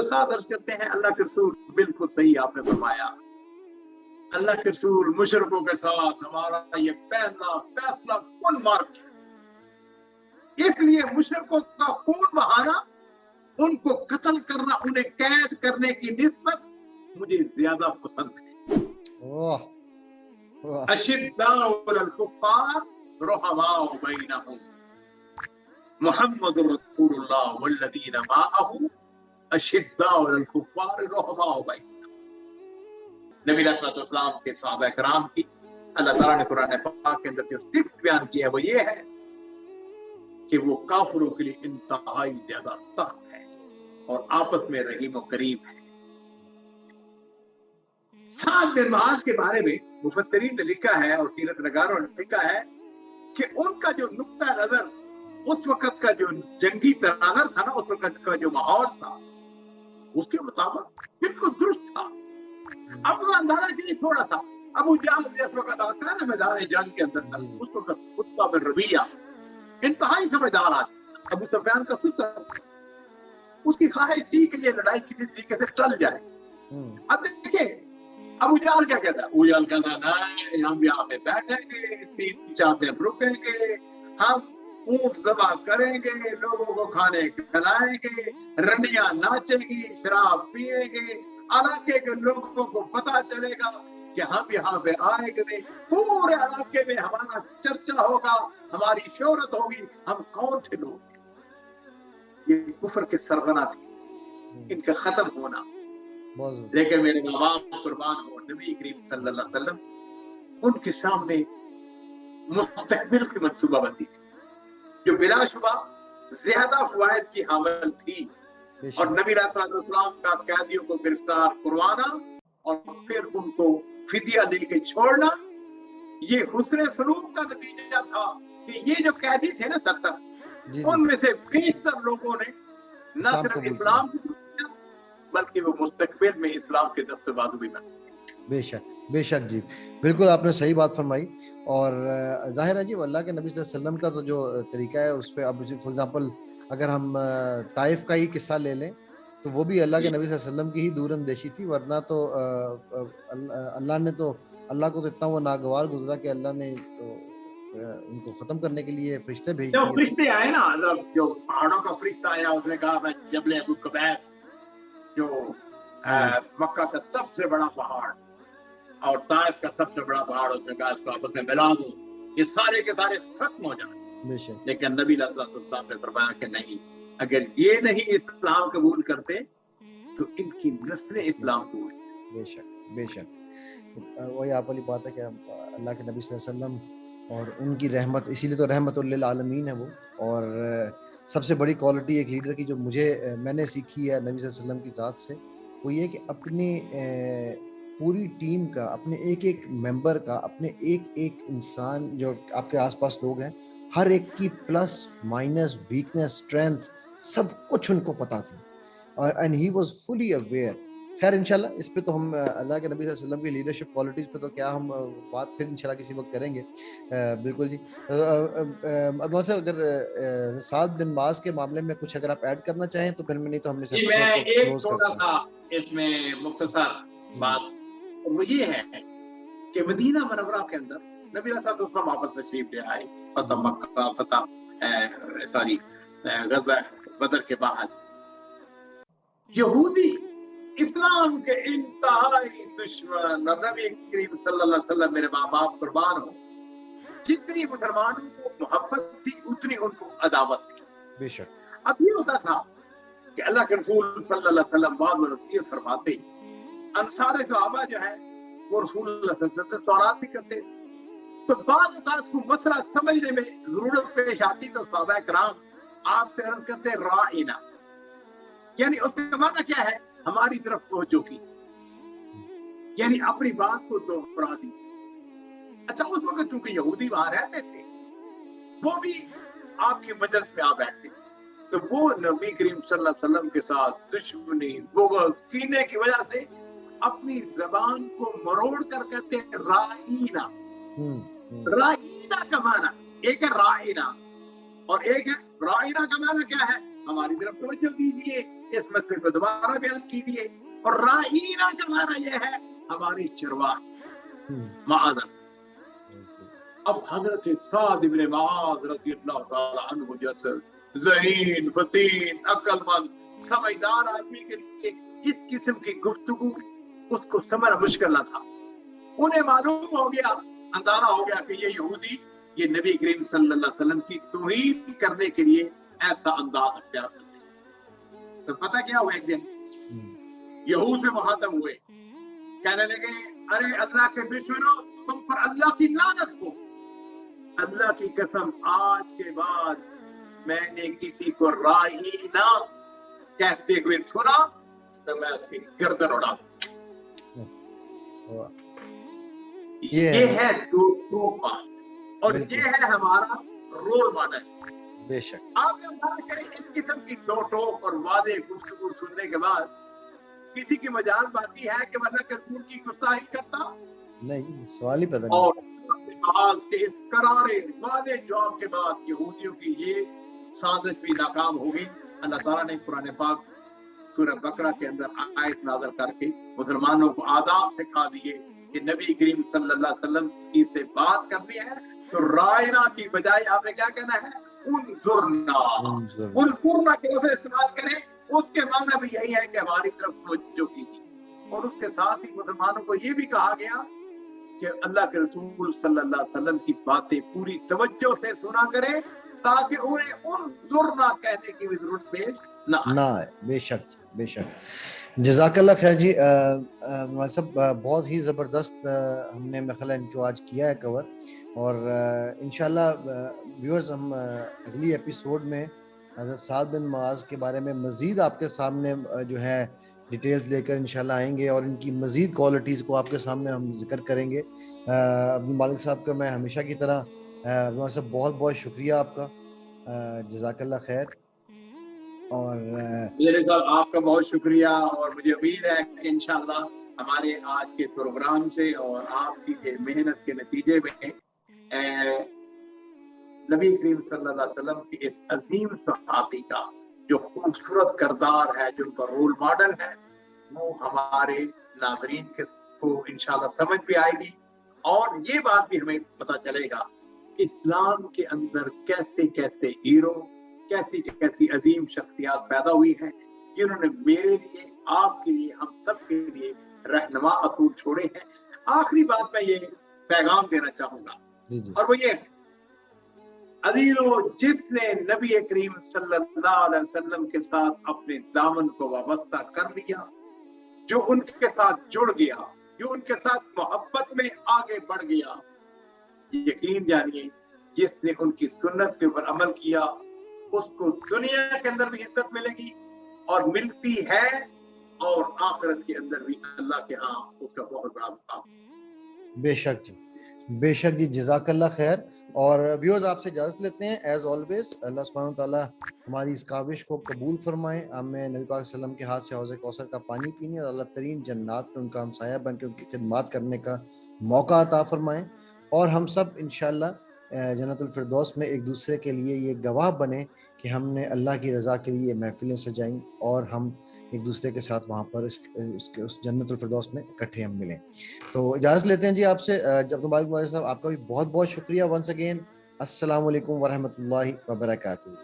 साथ अर्ज करते हैं अल्लाह के रसूल बिल्कुल सही आपने फरमाया, अल्लाह के रसूल मुशरिकों के साथ हमारा ये पहला फैसला कुल मार किया, इसलिए मुशरिकों का खून बहाना, उनको कत्ल करना, उन्हें कैद करने की निस्बत मुझे ज्यादा पसंद है। अशिद्दाउ अलल कुफ्फार रुहमाउ बैनहुम मुहम्मदुर रसूलुल्लाह वल्लज़ीना माअहु अशिद्दाउ अलल कुफ्फार रुहमाउ बैनहुम। नबी अलैहि सलाम के सहाबा कराम की अल्लाह ताला ने कुरान पाक के अंदर जो सिफ़त बयान की है वो ये है कि वो काफिरों के लिए इंतहाई ज्यादा सख्त है और आपस में रहीम और करीम है। साद बिन मुआज के बारे में मुफस्सिरीन ने लिखा है और सीरत नगारों ने लिखा है कि उनका जो नुक्ता नजर, उस वक्त का जो जंगी तनाजर था ना, उस वक्त का जो माहौल था, उसके मुताबिक बिल्कुल दुरुस्त था। अब अंदाजा के लिए थोड़ा सा अबू जहल जिस वक्त आता है ना मैदान जंग के अंदर, उस वक्त उत्बा बिन रबिया इंतहाई समझदार आदमी, अबू सुफियान का ससुर, उसकी ख्वाहिश थी कि ये लड़ाई किसी तरीके से टल जाए। अब देखिए अबू जहल क्या कहता है, अबू जहल कहता है नहीं, हम यहाँ पे बैठेंगे, 3-4 दिन रुकेंगे, हम ऊंट ज़बह करेंगे, लोगों को खाने खिलाएंगे, रंडियां नाचेगी, शराब पिएंगे, इलाके के लोगों को पता चलेगा कि हम यहाँ पे आए कि पूरे इलाके में हमारा चर्चा होगा, हमारी शोहरत होगी, हम कौन थे लोग। ये कुफर के सरगना थे, इनका खत्म होना। लेकिन मेरे माँ बाप कुर्बान हो, नबी करीम सल्लल्लाहु अलैहि वसल्लम उनके सामने मुस्तकबिल की मंसूबाबंदी थी जो बिलाशुबा ज्यादा फवायद की हामिल थी, और नबी अलैहिस्सलाम का कैदियों को गिरफ्तार करवाना और फिर उनको फिदिया देके छोड़ना, ये हुस्न सलूक का नतीजा था कि ये जो कैदी थे ना 70, उनमें से 20 लोगों ने न सिर्फ इस्लाम बल्कि वो मुस्तकबिल में इस्लाम के दस्तबाजू भी बने। बेशक जी, बिल्कुल आपने सही बात फरमाई। और जाहिर है जी अल्लाह के नबी सल्लल्लाहु अलैहि वसल्लम का तो जो तरीका है उस पर, अब फॉर एग्जांपल अगर हम ताइफ का ही किस्सा ले लें तो वो भी अल्लाह के नबी सल्लल्लाहु अलैहि वसल्लम की ही दूरअंदेशी थी, वरना तो अल्लाह को तो इतना वो नागवार गुजरा कि अल्लाह ने तो उनको खत्म करने के लिए फरिश्ते भेज दिए। जो फरिश्ते आए ना, जो पहाड़ों का फरिश्ता आया, उसने कहा मैं जबल अबू कुबैस, जो मक्का का सबसे बड़ा पहाड़ और ताइफ का सबसे बड़ा पहाड़, उसने कहा इसको आपस में मिला दो, ये सारे के सारे खत्म हो जाए। लेकिन नबी अलैहिस्सलाम ने फरमाया कि नहीं, अगर ये नहीं इस्लाम कबूल करते तो इनकी नस्लें इस्लाम कबूल। बेशक वही आप वाली बात है कि अल्लाह के नबी सल्लल्लाहु अलैहि वसल्लम और उनकी रहमत, इसीलिए तो रहमतुल लिल आलमीन है वो। और सबसे बड़ी क्वालिटी एक लीडर की जो मैंने सीखी है नबी सल्लल्लाहु अलैहि वसल्लम की ज़ात से, वो ये कि अपने पूरी टीम का, अपने एक एक मेंबर का, अपने एक एक इंसान जो आपके आसपास लोग हैं, हर एक की प्लस माइनस वीकनेस स्ट्रेंथ सब कुछ उनको पता थी, और and he was fully aware. खैर इंशाल्लाह इस पे तो हम अल्लाह के नबी सल्लल्लाहु अलैहि वसल्लम की लीडरशिप क्वालिटीज़ पे तो क्या हम बात फिर इंशाल्लाह किसी वक्त करेंगे। बिल्कुल जी। अब अगर साद बिन माज के मामले में कुछ अगर आप ऐड करना चाहें तो फिर, नहीं तो हमने मैं एक थोड़ा सा इसमें मुख्तसर बात, वो ये है कि मदीना मुनव्वरा के अंदर नबी अलैहि सल्लम वापस तशरीफ ले आए, ग़ज़वा बदर के बाद यहूदी इस्लाम के इंतहाई दुश्मन, नबी करीम सल्लल्लाहु अलैहि वसल्लम, मेरे माँ बाप कुर्बान हो, जितनी मुसलमानों को मोहब्बत थी उतनी उनको अदावत थी। बेशक अब ये होता था कि अल्लाह के रसूल सल्लल्लाहु अलैहि वसल्लम बाद में नसीहत फरमाते, अंसार सहाबा जो है वो रसूल से सवालात भी करते, तो बाद औक़ात को मसला समझने में जरूरत पेश आती तो सहाबा कराम आपसे अर्ज़ करते राइना, यानी उसका माना क्या है, हमारी तरफ तवज्जो की, यानी अपनी बात को दोहरा दी। अच्छा उस वक्त चूंकि यहूदी वहां रहते थे, वो भी आपके मजलिस में आ बैठते, तो वो नबी करीम सल्लल्लाहु अलैहि वसल्लम के साथ दुश्मनी, बुग़्ज़, कीने की वजह से अपनी जबान को मरोड़ कर कहते राइना। राइना का माना एक है राइना और एक है राइना का माना क्या है, हमारी तरफ तवज्जो दीजिए, इस मसले को दोबारा बयान कीजिए। और राईना का माना यह है हमारे चरवाहे माअज़न। अब हजरत साद इब्न मुआज़ रज़ियल्लाहु ताला अन्हु जैसे ज़हीन, फतीन, अक्लमंद, समझदार आदमी के लिए इस किस्म की गुफ्तगू उसको समझना मुश्किल न था। उन्हें मालूम हो गया, अंदाजा हो गया कि ये यहूदी ये नबी करीम सल्लल्लाहु अलैहि वसल्लम की तौहीन करने के लिए ऐसा अंदाज अख्तियार करते हैं। तो पता क्या हुआ, एक दिन यहूद से मुखातब हुए, कहने लगे अरे अल्लाह के दुश्मनों, तुम पर अल्लाह की लानत हो। अल्लाह की कसम, आज के बाद मैंने किसी को राईना कहते हुए सुना तो मैं उसकी गर्दन उड़ा दूं। ये है दो बात, और ये है हमारा रोल मॉडल। बेशक आप अंदाजा करें, इस किस्म की दो टोक और वादे गुफ्तगू सुनने के बाद किसी की मजाल बाती है कि मतलब रसूल की गुस्ताखी करता? नहीं, सवाल ही पैदा नहीं। और आज के इस करारे वादे जवाब के बाद यहूदियों की ये साजिश भी नाकाम हो गई। अल्लाह ताला ने कुरान पाक सूरह बकरा के अंदर आयत नाज़िल करके मुसलमानों को आदाब सिखा दिए कि नबी करीम सल्लल्लाहु अलैहि वसल्लम की से बात करनी है तो रायना की बजाय आपने क्या कहना है, उनजुरना के लफ्ज़ इस्तेमाल करें। उसके माना भी यही है कि हमारी तरफ तवज्जो कीजिए। और उसके साथ ही मुसलमानों को ये भी कहा गया कि अल्लाह के रसूल सल्लल्लाहु अलैहि वसल्लम की बातें पूरी तवज्जो से सुना करें ताकि उन्हें उनजुरना कहने की भी जरूरत पेश ना आए। बेशक बेशक। जज़ाकल्लाह खैर जी। सब बहुत ही ज़बरदस्त हमने मखला इनको आज किया है कवर, और इंशाल्लाह व्यूअर्स हम अगली एपिसोड में हज़रत साद बिन मुआज़ के बारे में मज़ीद आपके सामने जो है डिटेल्स लेकर इंशाल्लाह आएंगे, और इनकी मज़ीद क्वालिटीज़ को आपके सामने हम जिक्र करेंगे। अब्दुल मालिक साहब का मैं हमेशा की तरह सब बहुत बहुत शुक्रिया आपका, जज़ाकल्लाह खैर। और मेरे साहब आपका बहुत शुक्रिया, और मुझे उम्मीद है कि इंशाल्लाह हमारे आज के प्रोग्राम से और आपकी मेहनत के नतीजे में नबी करीम सल्लल्लाहु अलैहि वसल्लम की इस अजीम सहाबी का जो खूबसूरत किरदार है, जो उनका रोल मॉडल है, वो हमारे नाज़रीन को इंशाल्लाह समझ भी आएगी। और ये बात भी हमें पता चलेगा इस्लाम के अंदर कैसे कैसे हीरो, कैसी कैसी अजीम शख्सियात पैदा हुई हैं जिन्होंने मेरे लिए, आपके लिए, हम सब के लिए रहनुमा असूल छोड़े हैं। आखिरी बात मैं ये पैगाम देना चाहूंगा, और वो ये अजीजों, जिसने नबी करीम सल्लल्लाहु अलैहि वसल्लम के साथ अपने दामन को वाबस्ता कर लिया, जो उनके साथ जुड़ गया, जो उनके साथ मोहब्बत में आगे बढ़ गया, यकीन जानिए जिसने उनकी सुन्नत के ऊपर अमल किया उसको दुनिया के अंदर भी इज्जत मिलेगी और मिलती है, और आखिरत के अंदर भी अल्लाह के यहाँ उसका बहुत बड़ा मुकाम। बेशक जी, बेशक जी, जज़ाकल्लाह खैर। और व्यूअर्स आपसे इजाज़त लेते हैं। एज ऑलवेज अल्लाह सुब्हानहू तआला हमारी इस काविश को कबूल फरमाए, हमें नबी पाक सल्लल्लाहु अलैहि वसल्लम के हाथ से हौज़ कौसर का पानी पीने और अल्लाह तरीन जन्नात में उनका हमसाया बन के उनकी खिदमत करने का मौका अता फरमाएं, और हम सब इंशाअल्लाह जन्नतुल फिरदौस में एक दूसरे के लिए ये गवाह बने कि हमने अल्लाह की रज़ा के लिए महफिलें सजाईं और हम एक दूसरे के साथ वहाँ पर उस जन्नतुल फिरदौस में इकट्ठे हम मिलें। तो इजाज़त लेते हैं जी आपसे। अब्दुल मालिक साहब, आपका भी बहुत बहुत शुक्रिया वंस अगेन। अस्सलामु अलैकुम वरहमतुल्लाहि वबरकातुहू।